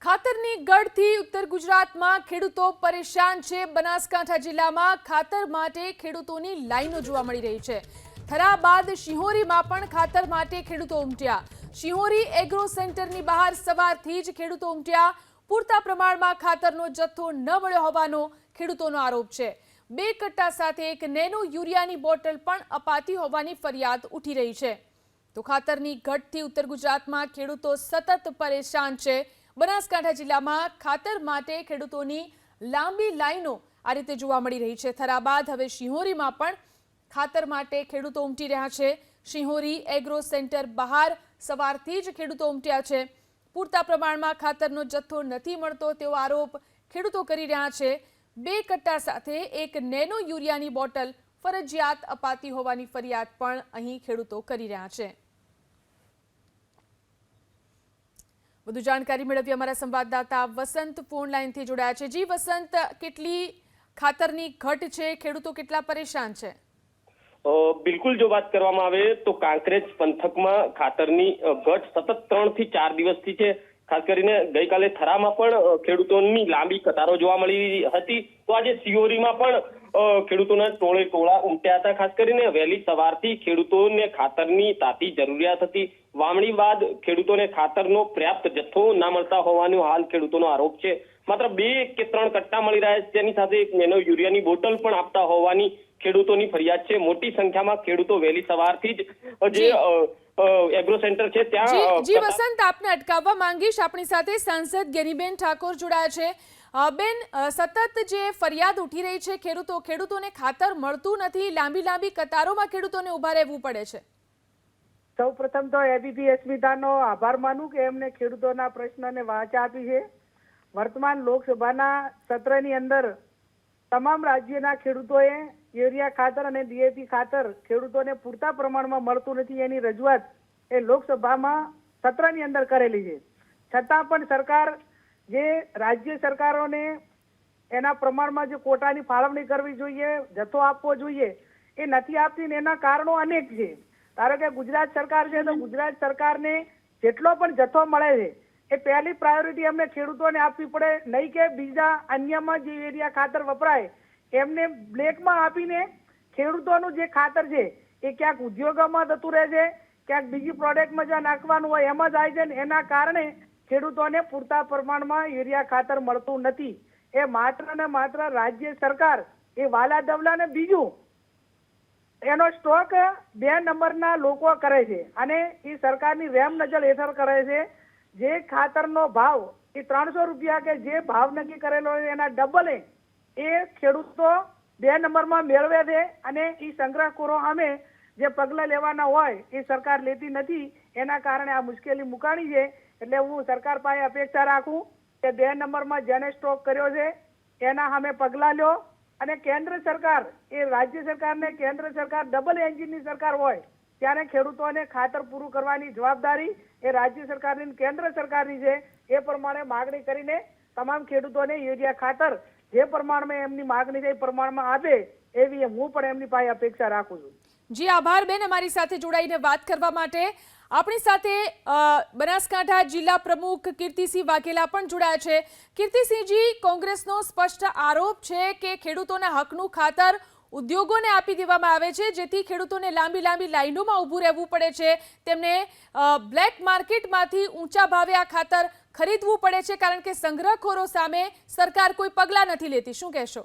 ખાતરની ગઢથી ઉત્તર ગુજરાતમાં ખેડૂતો પરેશાન છે। બનાસકાંઠા જિલ્લામાં ખાતર માટે ખેડૂતોની લાઈનો જોવા મળી રહી છે। થરા બાદ શિહોરીમાં પણ ખાતર માટે ખેડૂતો ઉમટ્યા। શિહોરી એગ્રો સેન્ટરની બહાર સવારથી જ ખેડૂતો ઉમટ્યા। પૂરતા પ્રમાણમાં ખાતરનો જથ્થો ન મળ્યો હોવાનો ખેડૂતોનો આરોપ છે। 2 કટ્ટા સાથે એક નેનો યુરિયાની બોટલ પણ અપાતી હોવાની ફરિયાદ ઉઠી રહી છે। તો ખાતરની ગઢથી ઉત્તર ગુજરાતમાં ખેડૂતો સતત પરેશાન છે। બનાસકાંઠા જિલ્લામાં ખાતર માટે ખેડૂતોની લાંબી લાઈનો આ રીતે જોવા મળી રહી છે। થરા બાદ હવે શિહોરીમાં પણ ખાતર માટે ખેડૂતો ઉમટી રહ્યા છે। શિહોરી એગ્રો સેન્ટર બહાર સવારથી જ ખેડૂતો ઉમટ્યા છે। પૂરતા પ્રમાણમાં ખાતરનો જથ્થો નથી મળતો તેવો આરોપ ખેડૂતો કરી રહ્યા છે। 2 કટ્ટા સાથે એક નેનો યુરિયાની બોટલ ફરજિયાત અપાતી હોવાની ફરિયાદ પણ અહીં ખેડૂતો કરી રહ્યા છે। વધુ જાણકારી મેળવી અમારા સંવાદદાતા વસંત ફોન લાઈનથી જોડાયા છે। જી વસંત, કેટલી ખાતરની ઘટ છે, ખેડૂતો કેટલા પરેશાન છે? બિલકુલ, જો વાત કરવામાં આવે તો કાંકરેજ પંથકમાં ખાતરની ઘટ સતત 3 થી 4 દિવસથી છે। ખાસ કરીને ગઈકાલે થરામાં પણ ખેડૂતોની લાંબી કતારો જોવા મળી હતી, તો આજે શિહોરીમાં પણ ખેડૂતોના ટોળા ઉમટ્યા હતા। ખાસ કરીને વહેલી સવારથી ખેડૂતોને ખાતરની તાતી જરૂરિયાત હતી। વાવણી બાદ ખેડૂતોને ખાતરનો પર્યાપ્ત જથ્થો ના મળતા હોવાનો હાલ ખેડૂતોનો આરોપ છે। માત્ર 2 કે 3 કટ્ટા મળી રહ્યા છે, તેની સાથે એક નેનો યુરિયાની બોટલ પણ આપતા હોવાની ખેડૂતોની ફરિયાદ છે। મોટી સંખ્યામાં ખેડૂતો વહેલી સવારથી જ જે એગ્રો સેન્ટર છે ત્યાં જી વસંત, આપને અટકાવવા માંગીશ। આપણી સાથે સાંસદ ગેનીબેન ઠાકોર જોડાયા છે। બેન, સતત જે ફરિયાદ ઉઠી રહી છે ખેડૂતોને ખાતર મળતું નથી, લાંબી કતારોમાં ખેડૂતોને ઉભા રહેવું પડે છે। સૌપ્રથમ તો એબીપી અસ્મિતાનો આભાર માનું કે એમને ખેડૂતોના પ્રશ્નને વાચા આપી છે। વર્તમાન લોકસભાના સત્રની અંદર તમામ રાજ્યના ખેડૂતોએ યુરિયા ખાતર અને ડીએપી ખાતર ખેડૂતોને પૂરતા પ્રમાણમાં મળતું નથી એની રજૂઆત એ લોકસભામાં સત્રની અંદર કરેલી છે। છતાં પણ સરકાર જે રાજ્ય સરકારોને એના પ્રમાણમાં જે કોટાની ફાળવણી કરવી જોઈએ, જથ્થો આપવો જોઈએ, એ નથી આપતી ને એના કારણો અનેક છે। ધારો કે ગુજરાત સરકાર છે તો ગુજરાત સરકારને જેટલો પણ જથ્થો મળે છે એ પહેલી પ્રાયોરિટી અમને ખેડૂતોને આપવી પડે, નહીં કે બીજા અન્યમાં જે યુરિયા ખાતર વપરાય એમને બ્લેકમાં આપીને ખેડૂતોનું જે ખાતર છે એ ક્યાંક ઉદ્યોગોમાં જતું રહે છે, ક્યાંક બીજી પ્રોડક્ટમાં જ્યાં નાખવાનું હોય એમાં જાય છે ને એના કારણે ખેડૂતોને પૂરતા પ્રમાણમાં યુરિયા ખાતર મળતું નથી। એ માત્ર ને માત્ર રાજ્ય સરકાર એ વાલા દવલા ને બીજું એનો સ્ટોક 2 નંબરના લોકો કરે છે અને એ સરકારની રેમ નજર હેઠળ કરે છે। જે ખાતરનો ભાવ એ 300 રૂપિયા કે જે ભાવ નક્કી કરેલો હોય એના ડબલ એ ખેડૂતો 2 નંબરમાં મેળવે છે અને એ સંગ્રહખોરો સામે જે પગલાં લેવાના હોય એ સરકાર લેતી નથી। એના કારણે આ મુશ્કેલી મુકાણી છે। એટલે હું સરકાર પાસે અપેક્ષા રાખું કે 2 નંબરમાં જેને સ્ટોક કર્યો છે એના સામે પગલાં લ્યો અને કેન્દ્ર સરકાર એ રાજ્ય સરકારને કેન્દ્ર સરકાર ડબલ એન્જિનની સરકાર હોય ત્યારે ખેડૂતોને ખાતર પૂરું કરવાની જવાબદારી એ રાજ્ય સરકારની કેન્દ્ર સરકારની છે। એ પ્રમાણે માગણી કરીને તમામ ખેડૂતોને યુરિયા ખાતર જે પ્રમાણમાં એમની માગણી છે એ પ્રમાણમાં આપે એવી હું પણ એમની પાસે અપેક્ષા રાખું છું। જી આભાર બેન, અમારી સાથે જોડાઈને વાત કરવા માટે। આપણી સાથે બનાસકાંઠા જિલ્લા પ્રમુખ કીર્તિસિંહ વાઘેલા પણ જોડાયા છે। કીર્તિસિંહજી, કોંગ્રેસનો સ્પષ્ટ આરોપ છે કે ખેડૂતોના હકનું ખાતર ઉદ્યોગોને આપી દેવામાં આવે છે, જેથી ખેડૂતોને લાંબી લાઈનોમાં ઊભું રહેવું પડે છે। તેમને બ્લેક માર્કેટમાંથી ઊંચા ભાવે આ ખાતર ખરીદવું પડે છે, કારણ કે સંગ્રહખોરો સામે સરકાર કોઈ પગલાં નથી લેતી। શું કહેશો?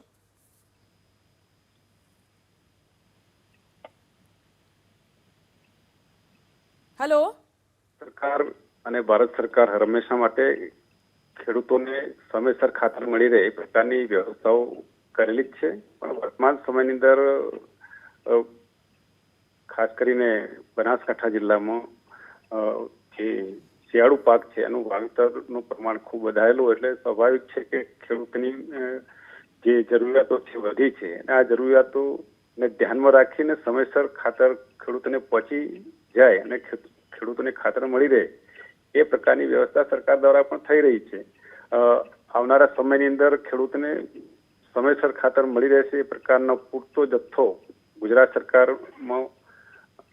હેલો, સરકાર અને ભારત સરકાર હંમેશા માટે ખેડૂતોને સમયસર ખાતર મળી રહે એ પ્રકારની વ્યવસ્થાઓ કરેલી જ છે। પણ વર્તમાન સમયની અંદર ખાસ કરીને બનાસકાંઠા જિલ્લામાં જે શિયાળુ પાક છે એનું વાવેતરનું પ્રમાણ ખૂબ વધારેલું, એટલે સ્વાભાવિક છે કે ખેડૂતની જે જરૂરિયાતો છે વધી છે અને આ જરૂરિયાતોને ધ્યાનમાં રાખીને સમયસર ખાતર ખેડૂતોને પહોંચી જાય અને ખેડૂતોને ખાતર મળી રહે એ પ્રકારની વ્યવસ્થા સરકાર દ્વારા પણ થઈ રહી છે। આવનારા સમયની અંદર ખેડૂતને સમયસર ખાતર મળી રહેશે એ પ્રકારનો પૂરતો જથ્થો ગુજરાત સરકારમાં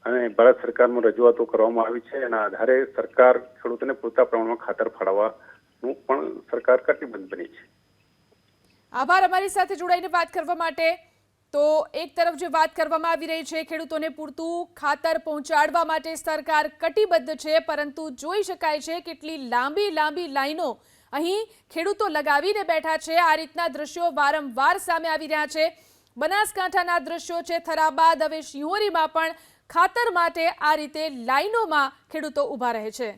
અને ભારત સરકારમાં રજૂઆતો કરવામાં આવી છે। એના આધારે સરકાર ખેડૂતોને પૂરતા પ્રમાણમાં ખાતર ફાળવવા પણ સરકાર કટિબદ્ધ બની છે. આભાર અમારી સાથે જોડાઈને વાત કરવા માટે. તો એક તરફ જે વાત કરવામાં આવી રહી છે, ખેડૂતોને પૂરતું ખાતર પહોંચાડવા માટે સરકાર કટિબદ્ધ છે, પરંતુ જોઈ શકાય છે કેટલી લાંબી લાઈનો અહીં ખેડૂતો લગાવીને બેઠા છે. આ રીતના દ્રશ્યો વારંવાર સામે આવી રહ્યા છે. બનાસકાંઠાના દ્રશ્યો છે, થરા બાદ હવે શિહોરીમાં પણ ખાતર માટે આ રીતે લાઈનોમાં ખેડૂતો ઊભા રહે છે.